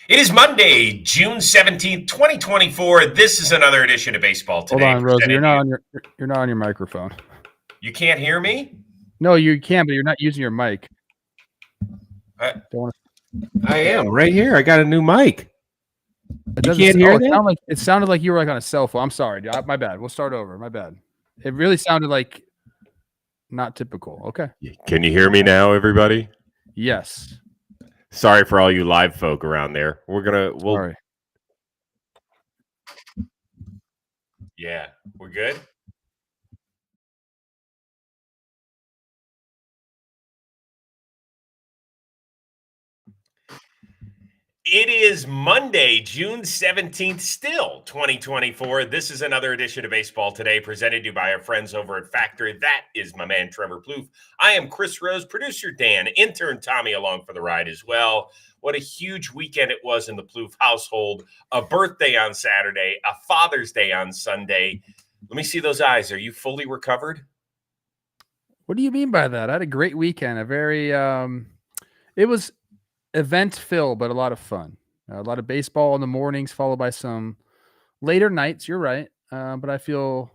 It is Monday, June 17th, 2024. This is another edition of Baseball Today. Hold on, Rosie. You're not on your microphone. You can't hear me? No, you can, but you're not using your mic. I am right here. I got a new mic. You can't hear that? It sounded like you were on a cell phone. I'm sorry. My bad. We'll start over. My bad. It really sounded like not typical. Okay. Can you hear me now, everybody? Yes. Sorry for all you live folk around there. Sorry. Yeah, we're good. It is Monday, June 17th, still 2024. This is another edition of Baseball Today, presented to you by our friends over at Factor. That is my man, Trevor Plouffe. I am Chris Rose, producer Dan, intern Tommy along for the ride as well. What a huge weekend it was in the Plouffe household. A birthday on Saturday, a Father's Day on Sunday. Let me see those eyes. Are you fully recovered? What do you mean by that? I had a great weekend. It was event-filled, but a lot of fun. A lot of baseball in the mornings, followed by some later nights. You're right. But I feel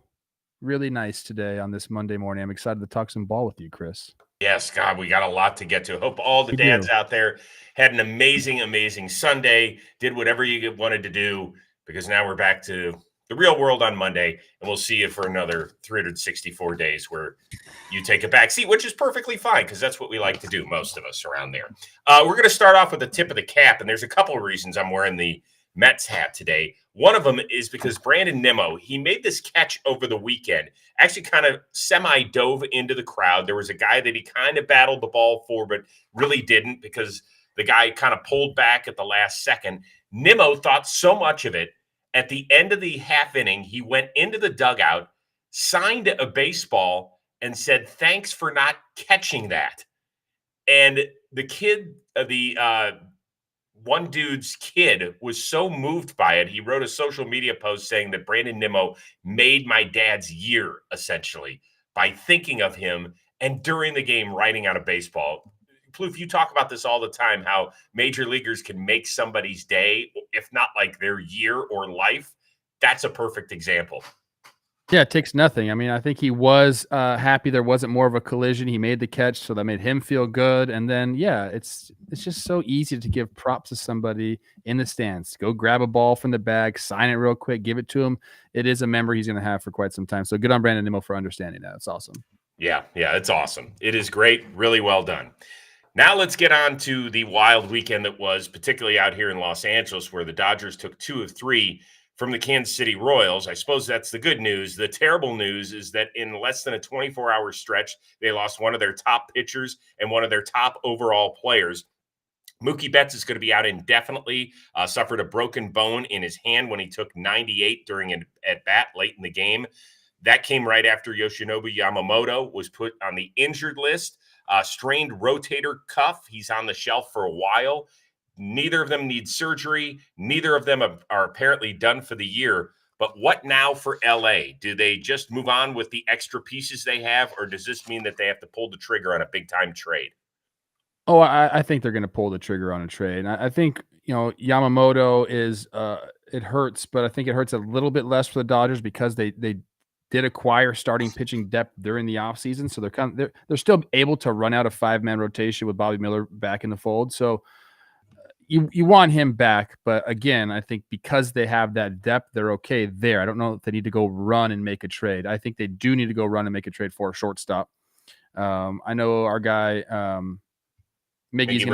really nice today on this Monday morning. I'm excited to talk some ball with you, Chris. Yes, God, we got a lot to get to. Hope all the dads out there had an amazing, amazing Sunday, did whatever you wanted to do, because now we're back to the real world on Monday, and we'll see you for another 364 days where you take a back seat, which is perfectly fine because that's what we like to do, most of us around there. We're going to start off with the tip of the cap, and there's a couple of reasons I'm wearing the Mets hat today. One of them is because Brandon Nimmo, he made this catch over the weekend, actually kind of semi-dove into the crowd. There was a guy that he kind of battled the ball for, but really didn't because the guy kind of pulled back at the last second. Nimmo thought so much of it. At the end of the half inning, he went into the dugout, signed a baseball, and said, "Thanks for not catching that." And the kid, one dude's kid, was so moved by it, he wrote a social media post saying that Brandon Nimmo made my dad's year, essentially, by thinking of him and during the game writing out a baseball. Plouffe, you talk about this all the time, how major leaguers can make somebody's day, if not like their year or life. That's a perfect example. Yeah, it takes nothing. I mean, I think he was happy there wasn't more of a collision. He made the catch, so that made him feel good. And then, yeah, it's just so easy to give props to somebody in the stands. Go grab a ball from the bag, sign it real quick, give it to him. It is a memory he's going to have for quite some time. So good on Brandon Nimmo for understanding that. It's awesome. Yeah, it's awesome. It is great. Really well done. Now let's get on to the wild weekend that was, particularly out here in Los Angeles, where the Dodgers took 2 of 3 from the Kansas City Royals. I suppose that's the good news. The terrible news is that in less than a 24-hour stretch, they lost one of their top pitchers and one of their top overall players. Mookie Betts is going to be out indefinitely, suffered a broken bone in his hand when he took 98 during an at-bat late in the game. That came right after Yoshinobu Yamamoto was put on the injured list. Strained rotator cuff. He's on the shelf for a while. Neither of them need surgery. Neither of them are apparently done for the year. But what now for LA? Do they just move on with the extra pieces they have, or does this mean that they have to pull the trigger on a big-time trade? Oh, I think they're going to pull the trigger on a trade. And I think, Yamamoto is it hurts, but I think it hurts a little bit less for the Dodgers because they did acquire starting pitching depth during the offseason. So they're still able to run out a 5-man rotation with Bobby Miller back in the fold. So you want him back. But again, I think because they have that depth, they're okay there. I don't know if they need to go run and make a trade. I think they do need to go run and make a trade for a shortstop. I know our guy, Miggy's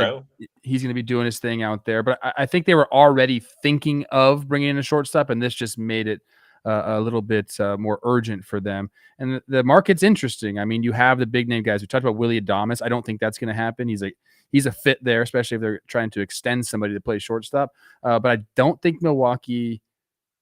he's going to be doing his thing out there. But I think they were already thinking of bringing in a shortstop, and this just made it a little bit more urgent for them. And the market's interesting. I mean, you have the big name guys. We talked about Willy Adames. I don't think that's going to happen. He's a fit there, especially if they're trying to extend somebody to play shortstop. But I don't think Milwaukee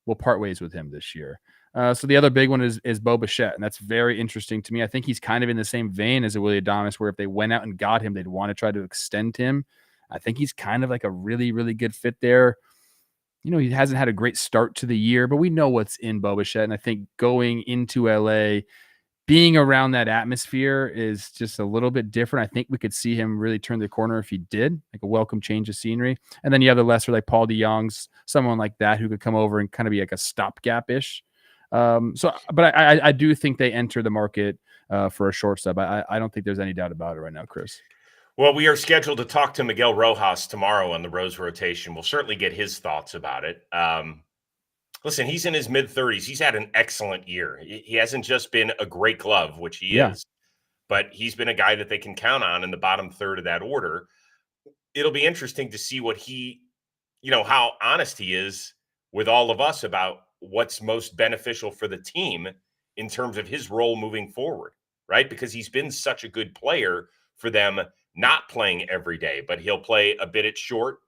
will part ways with him this year. So the other big one is Bo Bichette, and that's very interesting to me. I think he's kind of in the same vein as a Willy Adames, where if they went out and got him, they'd want to try to extend him. I think he's kind of like a really, really good fit there. He hasn't had a great start to the year, but we know what's in Bo Bichette. And I think going into LA, being around that atmosphere is just a little bit different. I think we could see him really turn the corner if he did, like a welcome change of scenery. And then you have the lesser, like Paul DeYoung's, someone like that who could come over and kind of be like a stopgap-ish. But I do think they enter the market for a shortstop. I don't think there's any doubt about it right now, Chris. Well, we are scheduled to talk to Miguel Rojas tomorrow on the Rose rotation. We'll certainly get his thoughts about it. Listen, he's in his mid-30s. He's had an excellent year. He hasn't just been a great glove, which he is, but he's been a guy that they can count on in the bottom third of that order. It'll be interesting to see what he, how honest he is with all of us about what's most beneficial for the team in terms of his role moving forward, right? Because he's been such a good player for them, not playing every day, but he'll play a bit at short.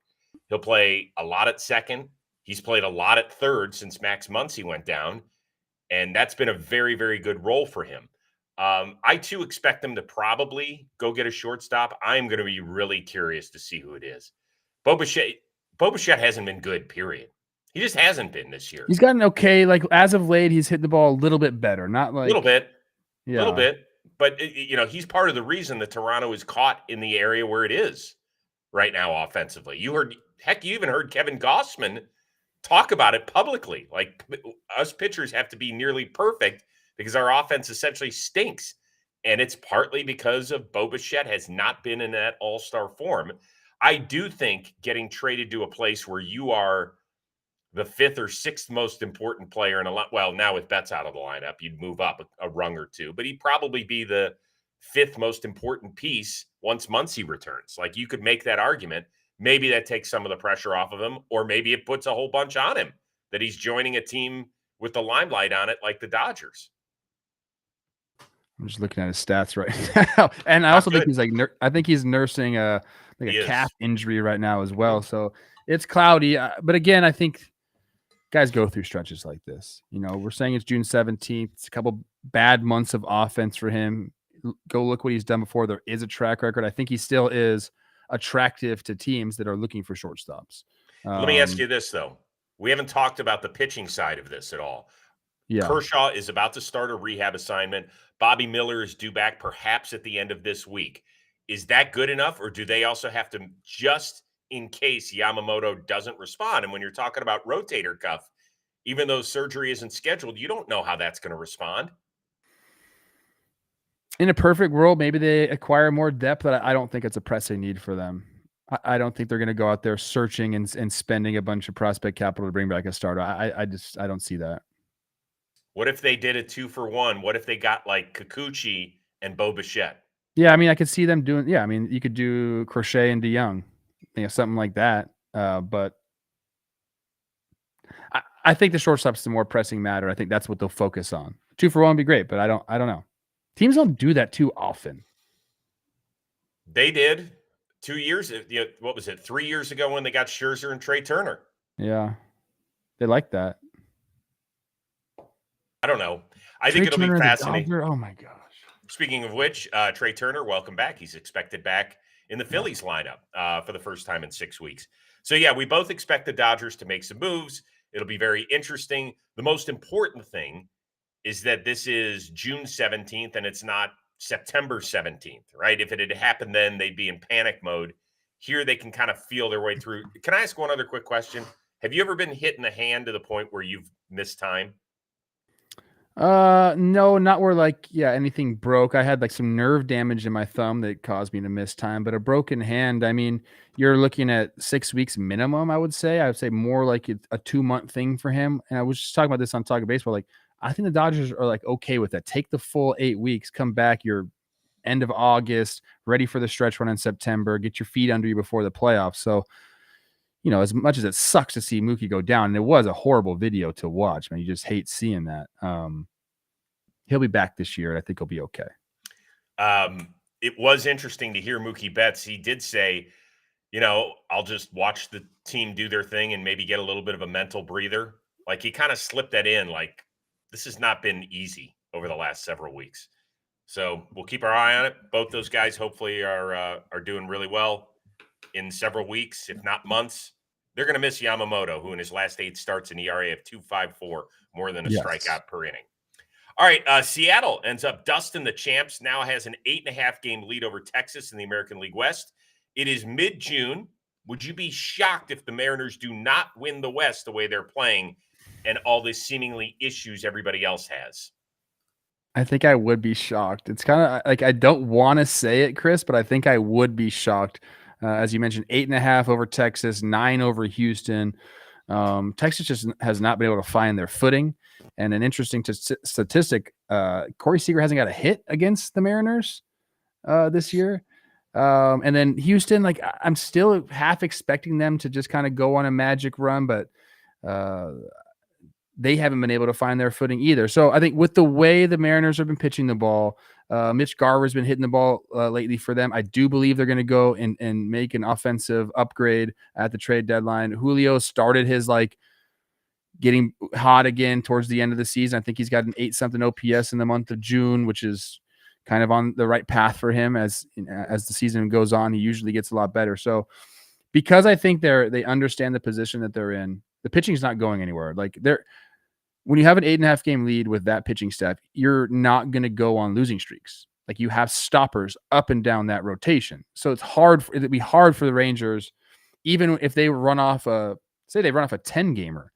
He'll play a lot at second. He's played a lot at third since Max Muncy went down, and that's been a very, very good role for him. I, too, expect them to probably go get a shortstop. I'm going to be really curious to see who it is. Bo Bichette hasn't been good, period. He just hasn't been this year. He's gotten okay. Like, as of late, he's hit the ball a little bit better. Not like... little bit. But, he's part of the reason that Toronto is caught in the area where it is right now offensively. You even heard Kevin Gossman talk about it publicly. Like, us pitchers have to be nearly perfect because our offense essentially stinks. And it's partly because of Bo Bichette has not been in that all-star form. I do think getting traded to a place where you are the fifth or sixth most important player in a lot. Well, now with Betts out of the lineup, you'd move up a rung or two, but he'd probably be the fifth most important piece once Muncy returns. Like, you could make that argument. Maybe that takes some of the pressure off of him, or maybe it puts a whole bunch on him that he's joining a team with the limelight on it, like the Dodgers. I'm just looking at his stats right now, and I also think he's like, I think he's nursing a calf injury right now as well. So it's cloudy. But again, I think guys go through stretches like this. We're saying it's June 17th. It's a couple bad months of offense for him. Go look what he's done before. There is a track record. I think he still is attractive to teams that are looking for shortstops. Let me ask you this, though. We haven't talked about the pitching side of this at all. Yeah. Kershaw is about to start a rehab assignment. Bobby Miller is due back perhaps at the end of this week. Is that good enough, or do they also have to, just in case Yamamoto doesn't respond? And when you're talking about rotator cuff, even though surgery isn't scheduled, you don't know how that's going to respond. In a perfect world, maybe they acquire more depth, but I don't think it's a pressing need for them. I don't think they're going to go out there searching and spending a bunch of prospect capital to bring back a starter. I don't see that. What if they did a 2-for-1? What if they got like Kikuchi and Bo Bichette? Yeah, I mean, I could see them doing. Yeah, I mean, you could do Crochet and DeYoung, something like that. But I think the shortstop's the more pressing matter. I think that's what they'll focus on. 2-for-1 would be great, but I don't know. Teams don't do that too often. They did 2 years. What was it? 3 years ago when they got Scherzer and Trey Turner. Yeah, they like that. I don't know. I think it'll be fascinating. Oh my gosh. Speaking of which, Trey Turner, welcome back. He's expected back in the Phillies lineup for the first time in 6 weeks. So yeah, we both expect the Dodgers to make some moves. It'll be very interesting. The most important thing is that this is June 17th and it's not September 17th, right? If it had happened then, they'd be in panic mode. Here they can kind of feel their way through. Can I ask one other quick question? Have you ever been hit in the hand to the point where you've missed time? No, not where anything broke. I had some nerve damage in my thumb that caused me to miss time, but a broken hand, I mean, you're looking at 6 weeks minimum, I would say. I would say more like a 2-month thing for him. And I was just talking about this on Talking Baseball. I think the Dodgers are okay with that. Take the full 8 weeks, come back, you're end of August, ready for the stretch run in September, get your feet under you before the playoffs. So, as much as it sucks to see Mookie go down, and it was a horrible video to watch, man, you just hate seeing that. He'll be back this year, and I think he'll be okay. It was interesting to hear Mookie Betts. He did say, I'll just watch the team do their thing and maybe get a little bit of a mental breather. He kind of slipped that in. This has not been easy over the last several weeks. So we'll keep our eye on it. Both those guys hopefully are doing really well in several weeks, if not months. They're going to miss Yamamoto, who in his last 8 starts an ERA of 2.54, more than a strikeout per inning. All right, Seattle ends up dusting the champs, now has an 8.5-game lead over Texas in the American League West. It is mid-June. Would you be shocked if the Mariners do not win the West the way they're playing and all the seemingly issues everybody else has? I think I would be shocked. It's kind of like I don't want to say it, Chris, but I think I would be shocked. As you mentioned, 8.5 over Texas, 9 over Houston. Texas just has not been able to find their footing. And an interesting statistic: Corey Seager hasn't got a hit against the Mariners this year. And then Houston, like I'm still half expecting them to just kind of go on a magic run, but they haven't been able to find their footing either. So I think with the way the Mariners have been pitching the ball, Mitch Garver's been hitting the ball lately for them. I do believe they're going to go and make an offensive upgrade at the trade deadline. Julio started his like getting hot again towards the end of the season. I think he's got an 8-something OPS in the month of June, which is kind of on the right path for him as the season goes on. He usually gets a lot better. So because I think they understand the position that they're in, the pitching is not going anywhere. Like when you have an 8.5-game lead with that pitching staff, you're not going to go on losing streaks. Like you have stoppers up and down that rotation. So it'd be hard for the Rangers, even if they run off a 10-gamer,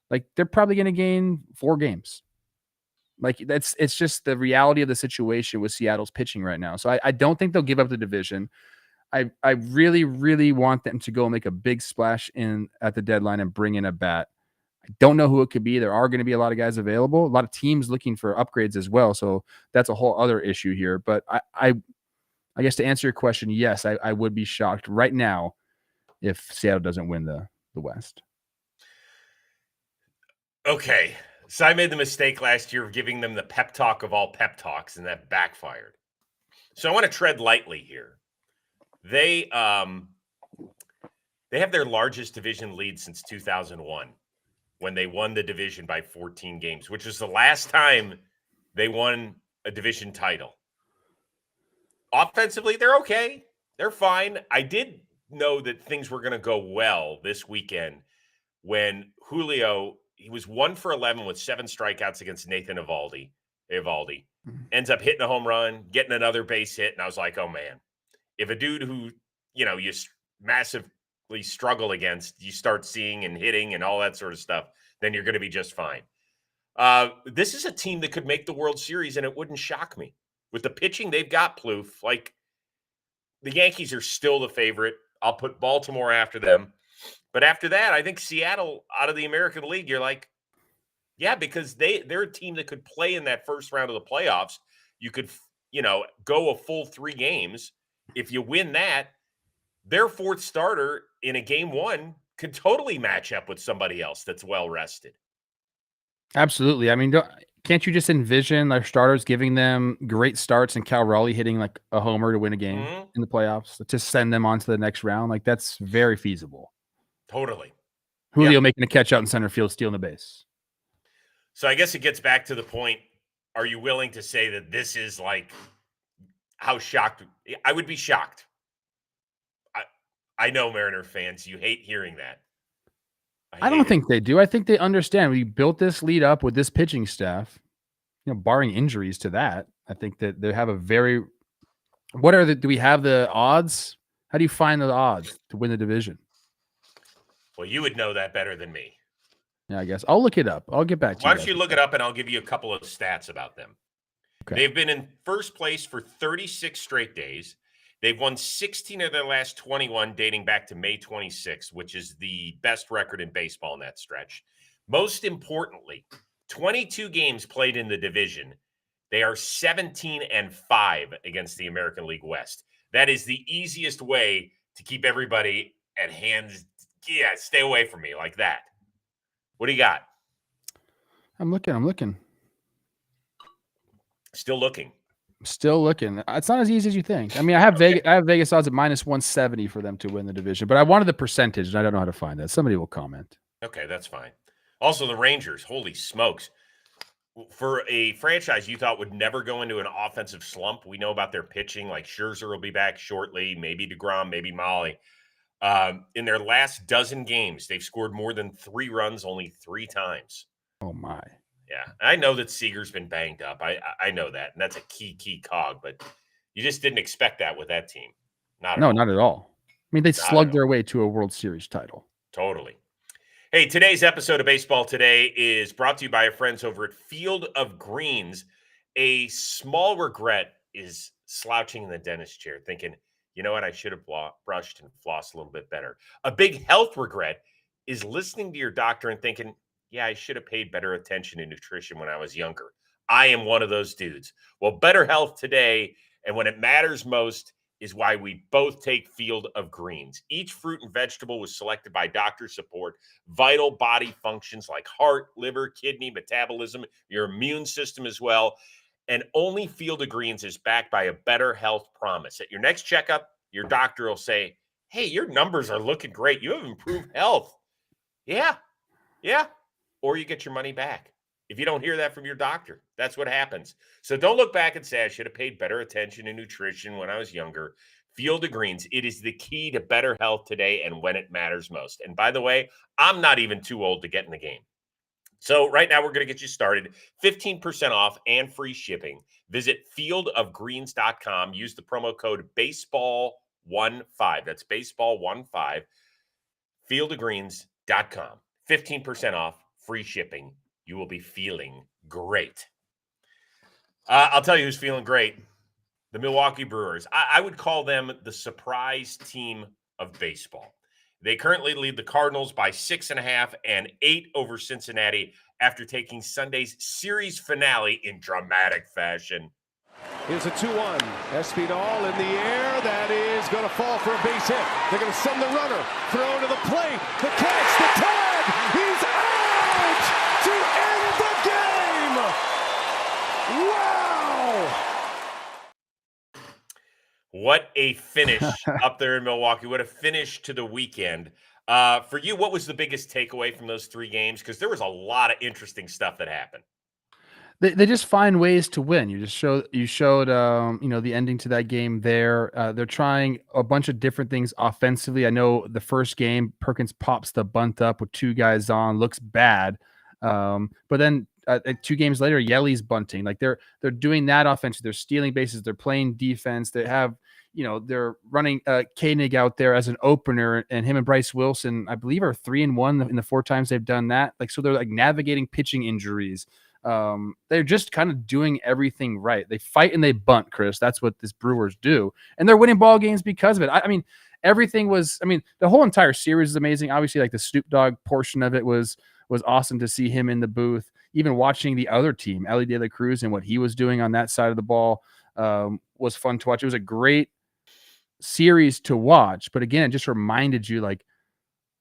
like they're probably going to gain 4 games. Like it's just the reality of the situation with Seattle's pitching right now. So I don't think they'll give up the division. I really, really want them to go make a big splash at the deadline and bring in a bat. I don't know who it could be. There are going to be a lot of guys available, a lot of teams looking for upgrades as well. So that's a whole other issue here. But I guess to answer your question, yes, I would be shocked right now if Seattle doesn't win the West. Okay. So I made the mistake last year of giving them the pep talk of all pep talks, and that backfired. So I want to tread lightly here. They have their largest division lead since 2001 when they won the division by 14 games, which was the last time they won a division title. Offensively, they're okay. They're fine. I did know that things were going to go well this weekend when Julio, he was 1 for 11 with 7 strikeouts against Nathan Eovaldi. Ends up hitting a home run, getting another base hit, and I was like, oh, man. If a dude who, you massively struggle against, you start seeing and hitting and all that sort of stuff, then you're going to be just fine. This is a team that could make the World Series, and it wouldn't shock me. With the pitching they've got, Plouffe, like the Yankees are still the favorite. I'll put Baltimore after them. But after that, I think Seattle out of the American League, you're like, yeah, because they're a team that could play in that first round of the playoffs. You could, go a full 3 games. If you win that, their 4th starter in a game 1 could totally match up with somebody else that's well rested. Absolutely. I mean, can't you just envision their starters giving them great starts and Cal Raleigh hitting like a homer to win a game in the playoffs to send them on to the next round? Like that's very feasible. Totally. Julio making a catch out in center field, stealing the base. So I guess it gets back to the point. Are you willing to say that this is like how shocked? I would be shocked. I know Mariner fans, you hate hearing that. I don't think they do. I think they understand. We built this lead up with this pitching staff, barring injuries to that. I think that they have a very, do we have the odds? How do you find the odds to win the division? Well, you would know that better than me. Yeah, I guess. I'll look it up. I'll get back to you. Why don't you look it up and I'll give you a couple of stats about them. Okay. They've been in first place for 36 straight days. They've won 16 of their last 21 dating back to May 26, which is the best record in baseball in that stretch. Most importantly, 22 games played in the division. They are 17-5 against the American League West. That is the easiest way to keep everybody at hands. Yeah, stay away from me like that. What do you got? I'm looking. Still looking. It's not as easy as you think. I mean, I have Vegas odds at -170 for them to win the division, but I wanted the percentage, and I don't know how to find that. Somebody will comment. Okay, that's fine. Also, the Rangers, holy smokes. For a franchise you thought would never go into an offensive slump, we know about their pitching. Like Scherzer will be back shortly, maybe DeGrom, maybe Molly. In their last dozen games, they've scored more than 3 runs only 3 times. Oh, my. Yeah. I know that Seager's been banged up. I know that, and that's a key cog, but you just didn't expect that with that team. Not at No, all. not at all. I mean, they Not at slugged all. their way to a World Series title. Totally. Hey, today's episode of Baseball Today is brought to you by our friends over at Field of Greens. A small regret is slouching in the dentist chair, thinking, you know what, I should have brushed and flossed a little bit better. A big health regret is listening to your doctor and thinking, yeah, I should have paid better attention to nutrition when I was younger. I am one of those dudes. Well, better health today, and when it matters most, is why we both take Field of Greens. Each fruit and vegetable was selected by doctor support vital body functions like heart, liver, kidney, metabolism, your immune system as well. And only Field of Greens is backed by a better health promise. At your next checkup, your doctor will say, hey, your numbers are looking great. You have improved health. Yeah. Or you get your money back. If you don't hear that from your doctor, that's what happens. So don't look back and say, I should have paid better attention to nutrition when I was younger. Field of Greens, it is the key to better health today and when it matters most. And by the way, I'm not even too old to get in the game. So right now we're going to get you started. 15% off and free shipping. Visit fieldofgreens.com. Use the promo code baseball15. That's baseball15. Fieldofgreens.com. 15% off, free shipping. You will be feeling great. I'll tell you who's feeling great. The Milwaukee Brewers. I would call them the surprise team of baseball. They currently lead the Cardinals by 6.5 and 8 over Cincinnati after taking Sunday's series finale in dramatic fashion. Here's a 2-1. Espinal in the air. That is going to fall for a base hit. They're going to send the runner. Throw to the plate. The catch. The tag. He's out to end the game. Wow. What a finish up there in Milwaukee. What a finish to the weekend. For you, what was the biggest takeaway from those 3 games? Because there was a lot of interesting stuff that happened. They just find ways to win. You showed the ending to that game there. They're trying a bunch of different things offensively. I know the first game, Perkins pops the bunt up with 2 guys on, looks bad. But then 2 games later, Yeli's bunting. Like they're doing that offensively. They're stealing bases. They're playing defense. They have, they're running Koenig out there as an opener, and him and Bryce Wilson, I believe, are 3-1 in the 4 times they've done that. Like, so they're like navigating pitching injuries. They're just kind of doing everything right. They fight and they bunt, Chris. That's what this Brewers do. And they're winning ball games because of it. I mean, everything was, the whole entire series is amazing. Obviously, like the Snoop Dogg portion of it was awesome to see him in the booth. Even watching the other team, Ellie De La Cruz, and what he was doing on that side of the ball was fun to watch. It was a great series to watch. But again, it just reminded you, like,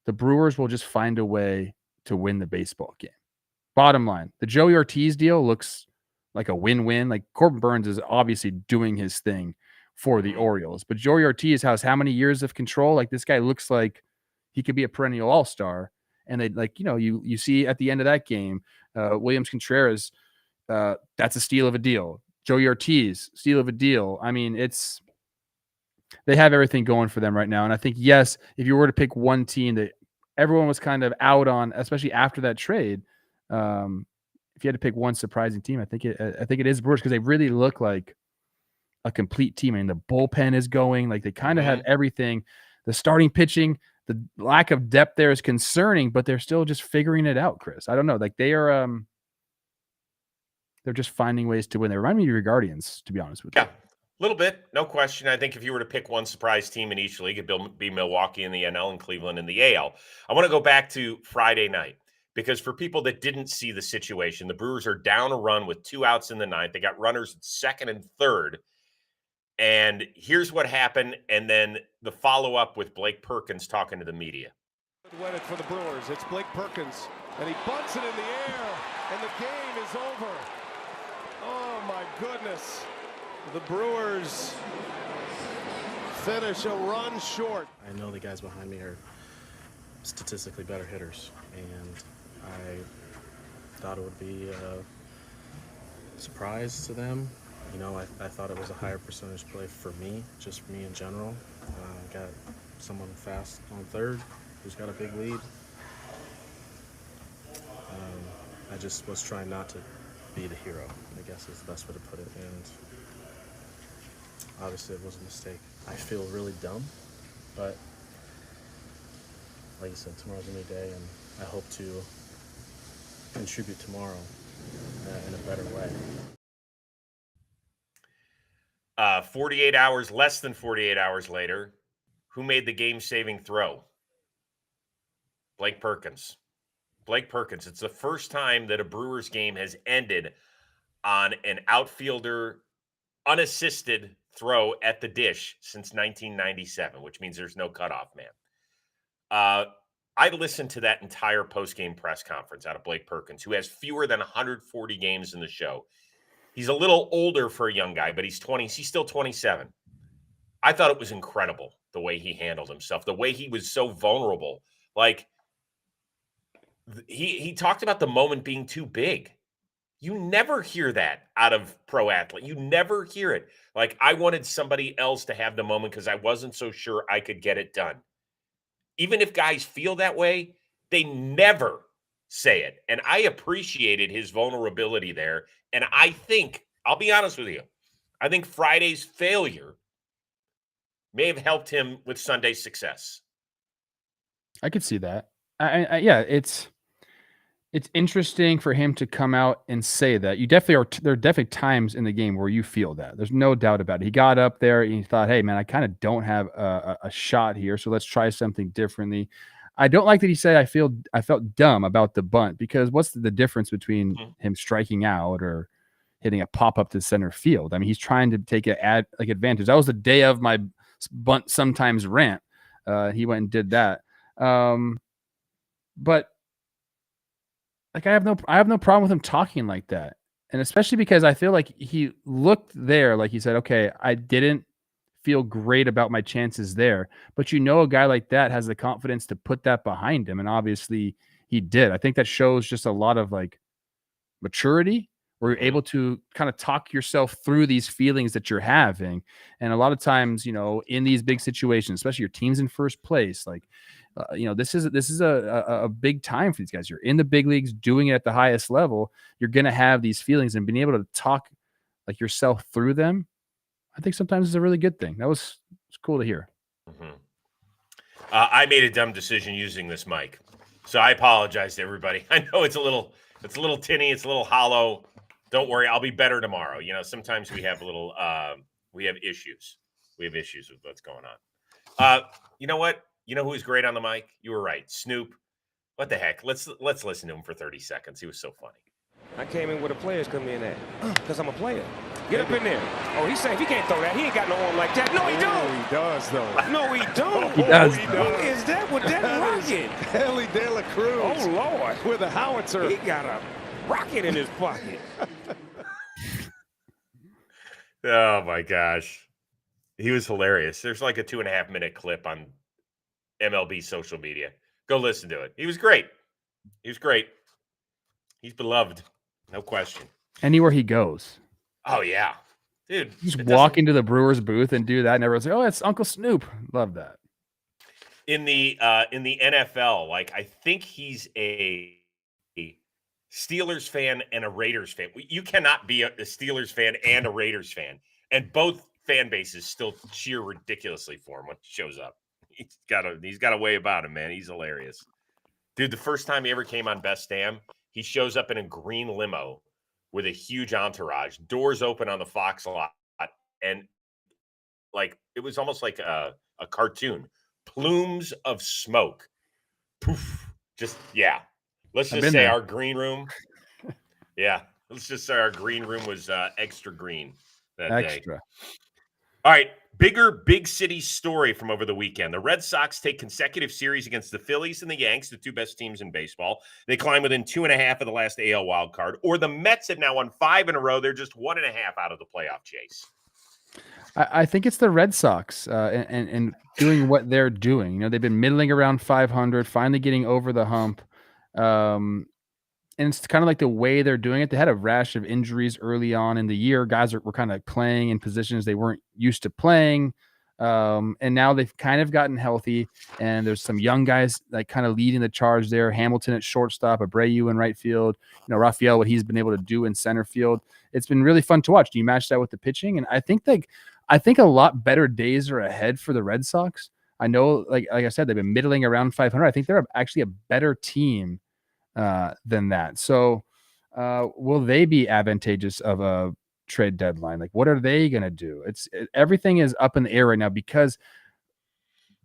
the Brewers will just find a way to win the baseball game. Bottom line, the Joey Ortiz deal looks like a win-win. Like, Corbin Burns is obviously doing his thing for the Orioles, but Joey Ortiz has how many years of control? Like, this guy looks like he could be a perennial all-star. And they, like, you see at the end of that game, Williams Contreras, that's a steal of a deal. Joey Ortiz, steal of a deal. I mean, they have everything going for them right now. And I think, yes, if you were to pick one team that everyone was kind of out on, especially after that trade, if you had to pick one surprising team, I think it is Brewers, because they really look like a complete team. I mean, the bullpen is going, like, they kind of have everything. The starting pitching, the lack of depth there is concerning, but they're still just figuring it out, Chris. I don't know. Like, they're just finding ways to win. They remind me of your Guardians, to be honest with you. Yeah, a little bit, no question. I think if you were to pick one surprise team in each league, it'd be Milwaukee in the NL and Cleveland in the AL. I want to go back to Friday night, because for people that didn't see the situation, the Brewers are down a run with 2 outs in the 9th. They got runners at 2nd and 3rd. And here's what happened, and then the follow-up with Blake Perkins talking to the media. Win it for the Brewers. It's Blake Perkins, and he bunts it in the air, and the game is over. Oh, my goodness. The Brewers finish a run short. I know the guys behind me are statistically better hitters, and I thought it would be a surprise to them. I thought it was a higher percentage play for me, just for me in general. Got someone fast on 3rd who's got a big lead. I just was trying not to be the hero, I guess is the best way to put it. And obviously it was a mistake. I feel really dumb, but like you said, tomorrow's a new day, and I hope to contribute tomorrow in a better way. 48 hours, less than 48 hours later, who made the game-saving throw? Blake Perkins. Blake Perkins. It's the first time that a Brewers game has ended on an outfielder unassisted throw at the dish since 1997, which means there's no cutoff man. I listened to that entire post-game press conference out of Blake Perkins, who has fewer than 140 games in the show. He's a little older for a young guy, but he's still 27. I thought it was incredible the way he handled himself, the way he was so vulnerable. Like, he talked about the moment being too big. You never hear that out of pro athlete. You never hear it. Like, I wanted somebody else to have the moment because I wasn't so sure I could get it done. Even if guys feel that way, they never say it. And I appreciated his vulnerability there. And I think, I'll be honest with you, I think Friday's failure may have helped him with Sunday's success. I could see that. Yeah, it's interesting for him to come out and say that. You definitely are. There are definitely times in the game where you feel that. There's no doubt about it. He got up there and he thought, "Hey, man, I kind of don't have a shot here, so let's try something differently." I don't like that he said, I felt dumb about the bunt, because what's the difference between him striking out or hitting a pop up to center field? I mean, he's trying to take advantage. That was the day of my bunt sometimes rant. He went and did that. But like, I have no problem with him talking like that. And especially because I feel like he looked there, like he said, okay, I didn't feel great about my chances there. But a guy like that has the confidence to put that behind him. And obviously he did. I think that shows just a lot of like maturity, where you're able to kind of talk yourself through these feelings that you're having. And a lot of times, in these big situations, especially your team's in first place, like, this is a big time for these guys. You're in the big leagues doing it at the highest level. You're going to have these feelings, and being able to talk like yourself through them, I think sometimes is a really good thing. It's cool to hear. Mm-hmm. I made a dumb decision using this mic, so I apologize to everybody. I know it's a little tinny. It's a little hollow. Don't worry. I'll be better tomorrow. Sometimes we have we have issues. We have issues with what's going on. You know what? You know who was great on the mic? You were right. Snoop. What the heck? Let's listen to him for 30 seconds. He was so funny. I came in where the players come in at, because I'm a player. Get up in there. Oh, he's safe. He can't throw that. He ain't got no arm like that. No, he don't. He does, though. No, he don't. He does. Who is that with that rocket? Ellie De La Cruz. Oh, Lord. With a howitzer. He got a rocket in his pocket. Oh, my gosh. He was hilarious. There's like a 2.5-minute clip on MLB social media. Go listen to it. He was great. He's beloved. No question. Anywhere he goes. Oh, yeah. Dude. Just walk into the Brewers booth and do that, and everyone's like, oh, it's Uncle Snoop. Love that. In the NFL, like, I think he's a Steelers fan and a Raiders fan. You cannot be a Steelers fan and a Raiders fan, and both fan bases still cheer ridiculously for him when he shows up. He's got a way about him, man. He's hilarious. Dude, the first time he ever came on Best Damn, he shows up in a green limo with a huge entourage, doors open on the Fox lot, and like, it was almost like a cartoon. Plumes of smoke. Poof. Just, yeah. Let's just say our green room. Yeah. Let's just say our green room was extra green that day. All right. Big city story from over the weekend. The Red Sox take consecutive series against the Phillies and the Yanks, the two best teams in baseball. They climb within 2.5 of the last AL wild card. Or the Mets have now won 5 in a row. They're just 1.5 out of the playoff chase. I think it's the Red Sox and doing what they're doing. They've been middling around 500, finally getting over the hump. And it's kind of like the way they're doing it. They had a rash of injuries early on in the year. Guys were kind of playing in positions they weren't used to playing. And now they've kind of gotten healthy, and there's some young guys like kind of leading the charge there. Hamilton at shortstop, Abreu in right field, Rafael, what he's been able to do in center field. It's been really fun to watch. Do you match that with the pitching? And I think a lot better days are ahead for the Red Sox. I know, like I said, they've been middling around 500. I think they're actually a better team than that. So will they be advantageous of a trade deadline? Like, what are they going to do? Everything is up in the air right now because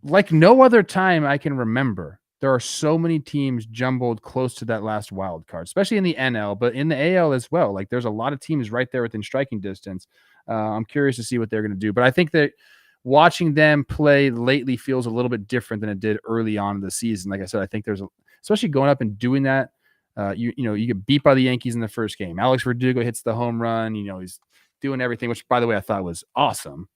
like no other time I can remember, there are so many teams jumbled close to that last wild card, especially in the NL, but in the AL as well. Like there's a lot of teams right there within striking distance. I'm curious to see what they're going to do, but I think that watching them play lately feels a little bit different than it did early on in the season. Like I said, I think especially going up and doing that, you get beat by the Yankees in the first game. Alex Verdugo hits the home run. He's doing everything, which by the way, I thought was awesome.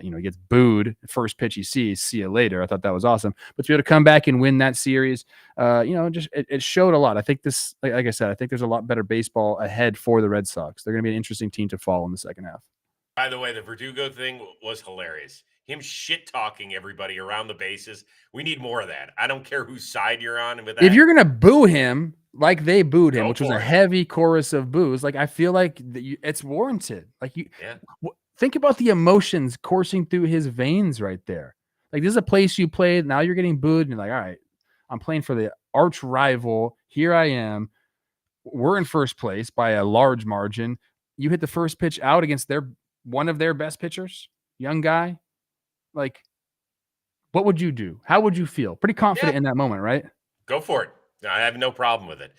He gets booed first pitch he sees. See you later. I thought that was awesome. But to be able to come back and win that series, it showed a lot. I think this, like I said, I think there's a lot better baseball ahead for the Red Sox. They're going to be an interesting team to follow in the second half. By the way, the Verdugo thing was hilarious. Him shit-talking everybody around the bases. We need more of that. I don't care whose side you're on with that. If you're going to boo him like they booed him, which was a heavy chorus of boos, like I feel like it's warranted. Like think about the emotions coursing through his veins right there. Like this is a place you played. Now you're getting booed and you're like, all right, I'm playing for the arch rival. Here I am. We're in first place by a large margin. You hit the first pitch out against one of their best pitchers, young guy. Like, what would you do? How would you feel? Pretty confident in that moment, right? Go for it. I have no problem with it.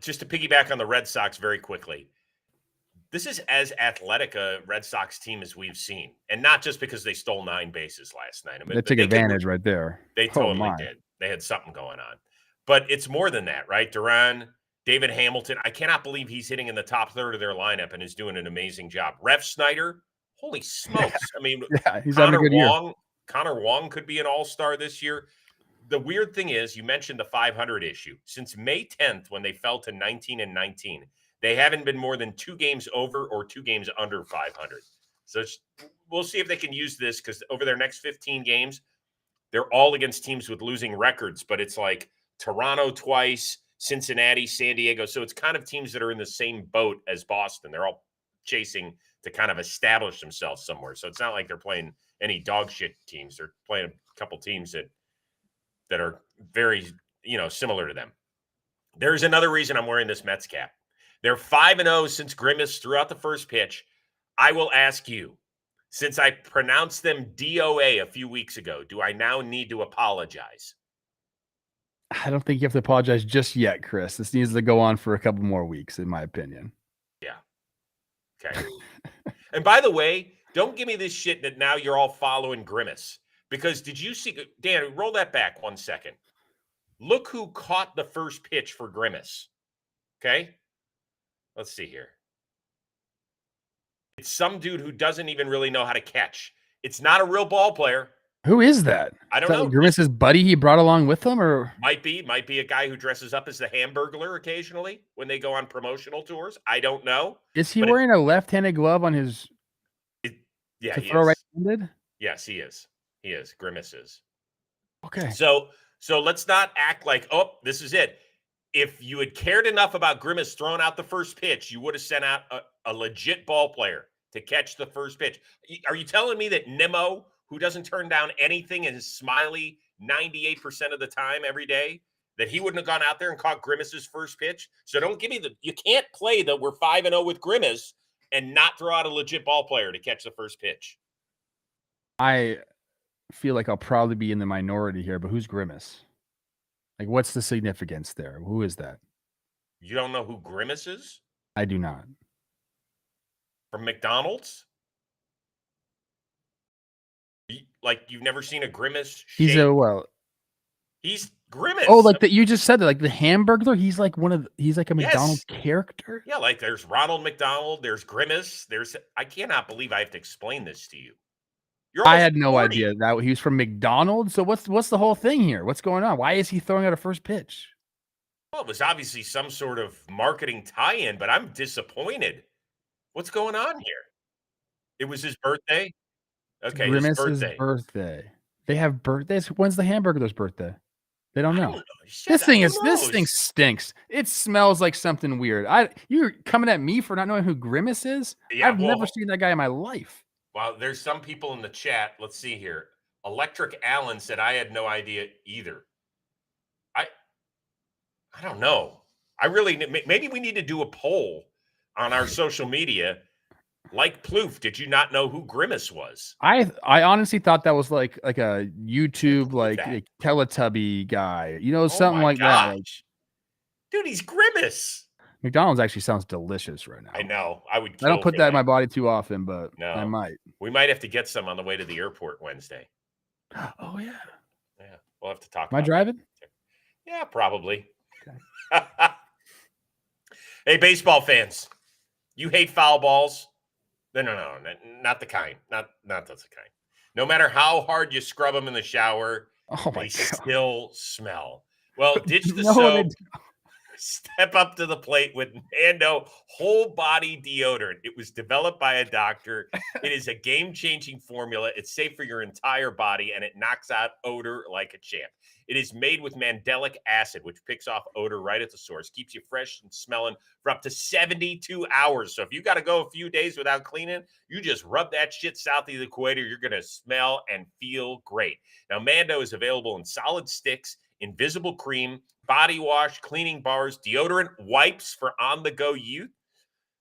Just to piggyback on the Red Sox very quickly. This is as athletic a Red Sox team as we've seen. And not just because they stole 9 bases last night. I mean, they took advantage right there. They totally did. They had something going on. But it's more than that, right? Duran, David Hamilton. I cannot believe he's hitting in the top third of their lineup and is doing an amazing job. Ref Snyder, holy smokes. I mean, he's having a good year. Connor Wong could be an all-star this year. The weird thing is, you mentioned the 500 issue. Since May 10th, when they fell to 19-19, they haven't been more than 2 games over or 2 games under 500. So we'll see if they can use this because over their next 15 games, they're all against teams with losing records. But it's like Toronto twice, Cincinnati, San Diego. So it's kind of teams that are in the same boat as Boston. They're all chasing to kind of establish themselves somewhere. So it's not like they're playing any dog shit teams. They're playing a couple teams that are very, similar to them. There's another reason I'm wearing this Mets cap. They're 5-0 since Grimace threw out the first pitch. I will ask you, since I pronounced them DOA a few weeks ago, do I now need to apologize? I don't think you have to apologize just yet, Chris. This needs to go on for a couple more weeks, in my opinion. Yeah. Okay. And by the way, don't give me this shit that now you're all following Grimace. Because did you see, Dan, roll that back 1 second. Look who caught the first pitch for Grimace. Okay? Let's see here. It's some dude who doesn't even really know how to catch. It's not a real ball player. Who is that? I don't know. Grimace's buddy he brought along with him, or might be a guy who dresses up as the Hamburglar occasionally when they go on promotional tours. I don't know. Is he wearing a left-handed glove on his? Yeah, to he throw is. right-handed? Yes, he is. He is. Grimace is. Okay. So let's not act like, oh, this is it. If you had cared enough about Grimace throwing out the first pitch, you would have sent out a legit ball player to catch the first pitch. Are you telling me that Nemo, who doesn't turn down anything and is smiley 98% of the time every day, that he wouldn't have gone out there and caught Grimace's first pitch? So don't give me you can't play that we're 5-0 with Grimace and not throw out a legit ball player to catch the first pitch. I feel like I'll probably be in the minority here, but who's Grimace? Like, what's the significance there? Who is that? You don't know who Grimace is? I do not. From McDonald's? Like, you've never seen a Grimace shape? He's Grimace. Oh, like that you just said that, like the Hamburglar. He's like a McDonald's character. Yeah, like there's Ronald McDonald, there's Grimace, I cannot believe I have to explain this to you. I had no idea that he was from McDonald's. So what's the whole thing here? What's going on? Why is he throwing out a first pitch? Well, it was obviously some sort of marketing tie-in, but I'm disappointed. What's going on here? It was his birthday. Okay, his Grimace's birthday. birthday. They have birthdays. When's the hamburger's birthday? They don't I know. don't know. Shut up. This thing stinks. It smells like something weird. You're coming at me for not knowing who Grimace is? Yeah, I've never seen that guy in my life. Well, there's some people in the chat. Let's see here. Electric Allen said I had no idea either. I don't know. Maybe we need to do a poll on our social media. Like Plouffe, did you not know who Grimace was? I honestly thought that was like a YouTube a Teletubby guy, something like that. Like, dude, he's Grimace. McDonald's actually sounds delicious right now. I know. I don't put that in my body too often, but no, I might. We might have to get some on the way to the airport Wednesday. Oh yeah. Yeah, we'll have to talk. Am I driving? That. Yeah, probably. Okay. Hey, baseball fans, you hate foul balls? No, not the kind. Not that's the kind. No matter how hard you scrub them in the shower, they still smell. Well, ditch the soap. Step up to the plate with Mando whole body deodorant. It was developed by a doctor. It is a game-changing formula. It's safe for your entire body, and it knocks out odor like a champ. It is made with mandelic acid, which picks off odor right at the source, keeps you fresh and smelling for up to 72 hours. So if you got to go a few days without cleaning, you just rub that shit south of the equator. You're going to smell and feel great. Now, Mando is available in solid sticks, invisible cream, body wash, cleaning bars, deodorant, wipes for on-the-go youth.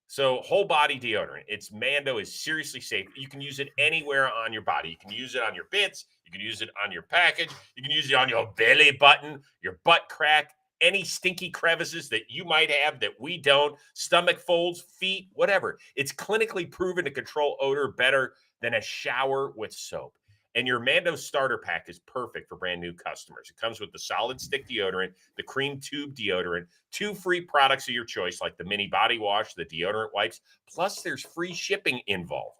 So whole body deodorant. Mando is seriously safe. You can use it anywhere on your body. You can use it on your bits. You can use it on your package. You can use it on your belly button, your butt crack, any stinky crevices that you might have that we don't, stomach folds, feet, whatever. It's clinically proven to control odor better than a shower with soap. And your Mando starter pack is perfect for brand new customers. It comes with the solid stick deodorant, the cream tube deodorant, 2 free products of your choice, like the mini body wash, the deodorant wipes, plus there's free shipping involved.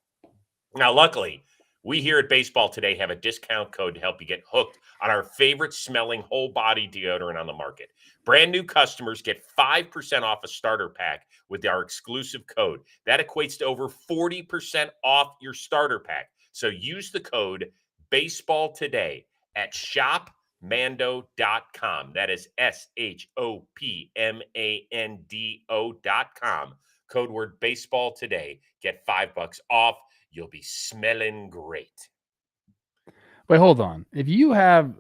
Now, luckily, we here at Baseball Today have a discount code to help you get hooked on our favorite smelling whole body deodorant on the market. Brand new customers get 5% off a starter pack with our exclusive code. That equates to over 40% off your starter pack. So use the code baseball today at shopmando.com. That is shopmando.com. Code word baseball today. Get $5 off. You'll be smelling great. Wait, hold on. If you have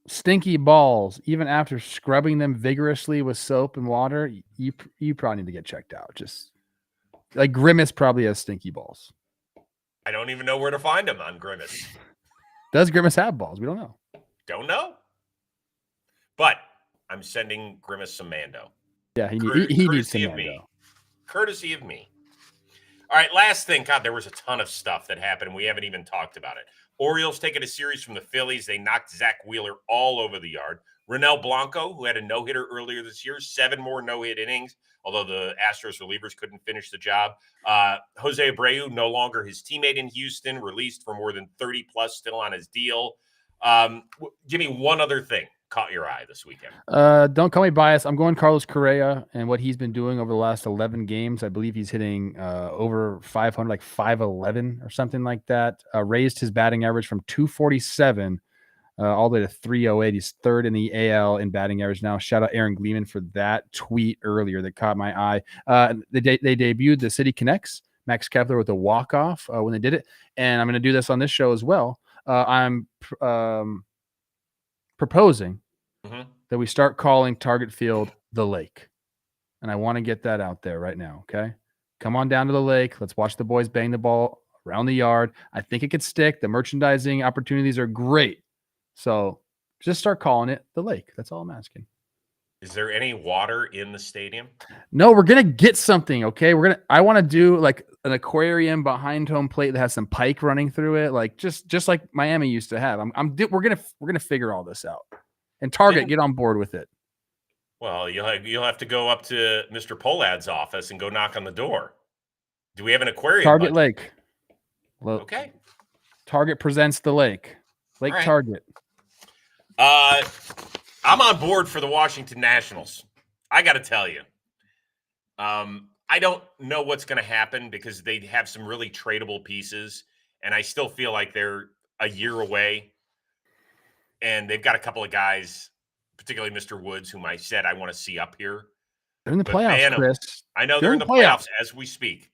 stinky balls, even after scrubbing them vigorously with soap and water, you probably need to get checked out. Just like Grimace probably has stinky balls. I don't even know where to find them on Grimace. Does Grimace have balls? We don't know. Don't know. But I'm sending Grimace some Mando. Yeah, he needs some Mando. Me. Courtesy of me. All right, last thing. God, there was a ton of stuff that happened, and we haven't even talked about it. Orioles taking a series from the Phillies. They knocked Zach Wheeler all over the yard. Ronel Blanco, who had a no-hitter earlier this year, 7 more no-hit innings, although the Astros relievers couldn't finish the job. Jose Abreu, no longer his teammate in Houston, released for more than 30-plus, still on his deal. Give me one other thing caught your eye this weekend. Don't call me biased. I'm going Carlos Correa and what he's been doing over the last 11 games. I believe he's hitting over 500, like 511 or something like that. Raised his batting average from 247 all the way to 308. He's third in the AL in batting average now. Shout out Aaron Gleeman for that tweet earlier that caught my eye. They debuted the City Connects, Max Kepler with a walk-off when they did it. And I'm going to do this on this show as well. I'm proposing that we start calling Target Field the Lake. And I want to get that out there right now, okay? Come on down to the lake. Let's watch the boys bang the ball around the yard. I think it could stick. The merchandising opportunities are great. So just start calling it the lake. That's all I'm asking. Is there any water in the stadium? No, we're going to get something, okay? I want to do like an aquarium behind home plate that has some pike running through it, like just like Miami used to have. We're going to figure all this out. And Target, get on board with it. Well, you'll have to go up to Mr. Polad's office and go knock on the door. Do we have an aquarium? Target budget? Lake. Well, okay. Target presents the lake. Lake right. Target. I'm on board for the Washington Nationals. I got to tell you. I don't know what's going to happen because they have some really tradable pieces. and I still feel like they're a year away. And they've got a couple of guys, particularly Mr. Woods, whom I said I want to see up here. They're in the But playoffs, man, Chris. I know they're in the playoffs as we speak.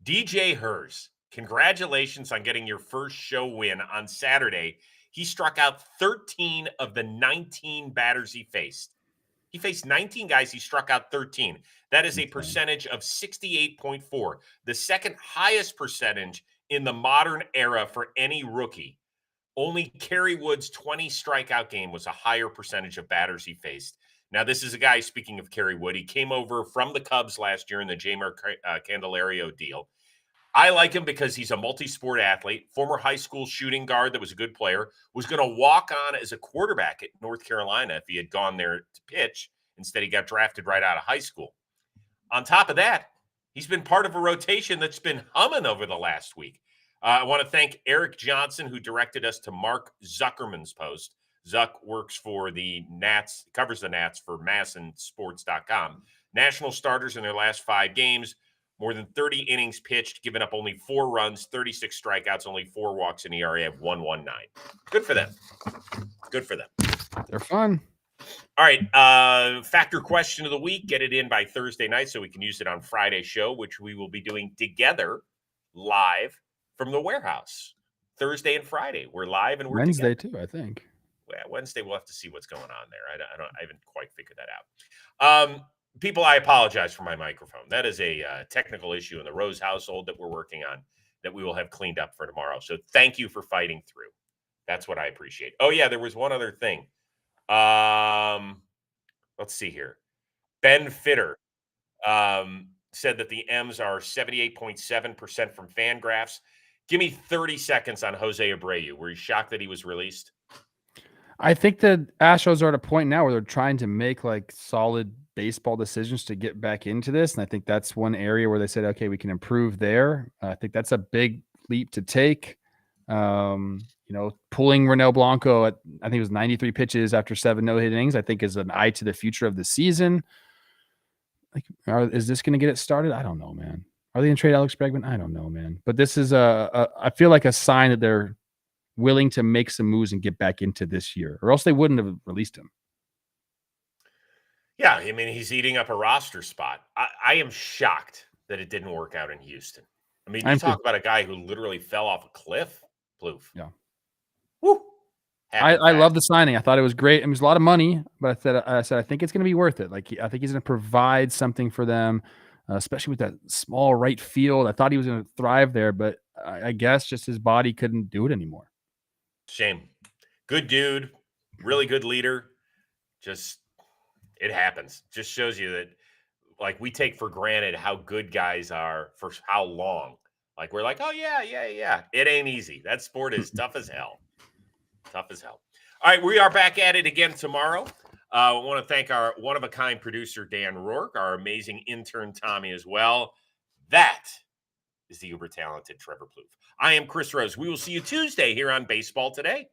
DJ Hers, congratulations on getting your first show win on Saturday. He struck out 13 of the 19 batters he faced. He faced 19 guys. He struck out 13. That is a percentage of 68.4, the second highest percentage in the modern era for any rookie. Only Kerry Wood's 20 strikeout game was a higher percentage of batters he faced. Now, this is a guy, speaking of Kerry Wood, he came over from the Cubs last year in the Jeimer Candelario deal. I like him because he's a multi-sport athlete, former high school shooting guard that was a good player, was going to walk on as a quarterback at North Carolina if he had gone there to pitch. Instead, he got drafted right out of high school. On top of that, he's been part of a rotation that's been humming over the last week. I want to thank Eric Johnson, who directed us to Mark Zuckerman's post. Zuck works for the Nats, covers the Nats for MASNsports.com. National starters in their last 5 games, more than 30 innings pitched, giving up only 4 runs, 36 strikeouts, only 4 walks, and ERA of 1.19. Good for them. Good for them. They're fun. All right. Factor question of the week. Get it in by Thursday night so we can use it on Friday's show, which we will be doing together live from the warehouse. Thursday and Friday. We're live and we're Wednesday together. too, I think. Yeah, Wednesday we'll have to see what's going on there. I haven't quite figured that out. People, I apologize for my microphone. That is a technical issue in the Rose household that we're working on that we will have cleaned up for tomorrow. So thank you for fighting through. That's what I appreciate. Oh yeah, there was one other thing. Let's see here. Ben Fitter said that the M's are 78.7% from Fangraphs. Give me 30 seconds on Jose Abreu. Were you shocked that he was released? I think the Astros are at a point now where they're trying to make like solid baseball decisions to get back into this. And I think that's one area where they said, okay, we can improve there. I think that's a big leap to take. Pulling Ronel Blanco at, I think it was 93 pitches after 7 no-hit innings, I think is an eye to the future of the season. Like, is this going to get it started? I don't know, man. Are they going to trade Alex Bregman? I don't know, man. But this is I feel like a sign that they're willing to make some moves and get back into this year, or else they wouldn't have released him. Yeah, I mean, he's eating up a roster spot. I am shocked that it didn't work out in Houston. I mean, you talk about a guy who literally fell off a cliff, Plouffe. Yeah. Woo. I love the signing. I thought it was great. It was a lot of money, but I said I think it's going to be worth it. Like, I think he's going to provide something for them, especially with that small right field. I thought he was going to thrive there, but I guess just his body couldn't do it anymore. Shame. Good dude, really good leader. Just, it happens. Just shows you that, like, we take for granted how good guys are for how long. Like, we're like, oh, yeah. It ain't easy. That sport is tough as hell. Tough as hell. All right, we are back at it again tomorrow. I want to thank our one-of-a-kind producer, Dan Rourke, our amazing intern, Tommy, as well. That is the uber-talented Trevor Plouffe. I am Chris Rose. We will see you Tuesday here on Baseball Today.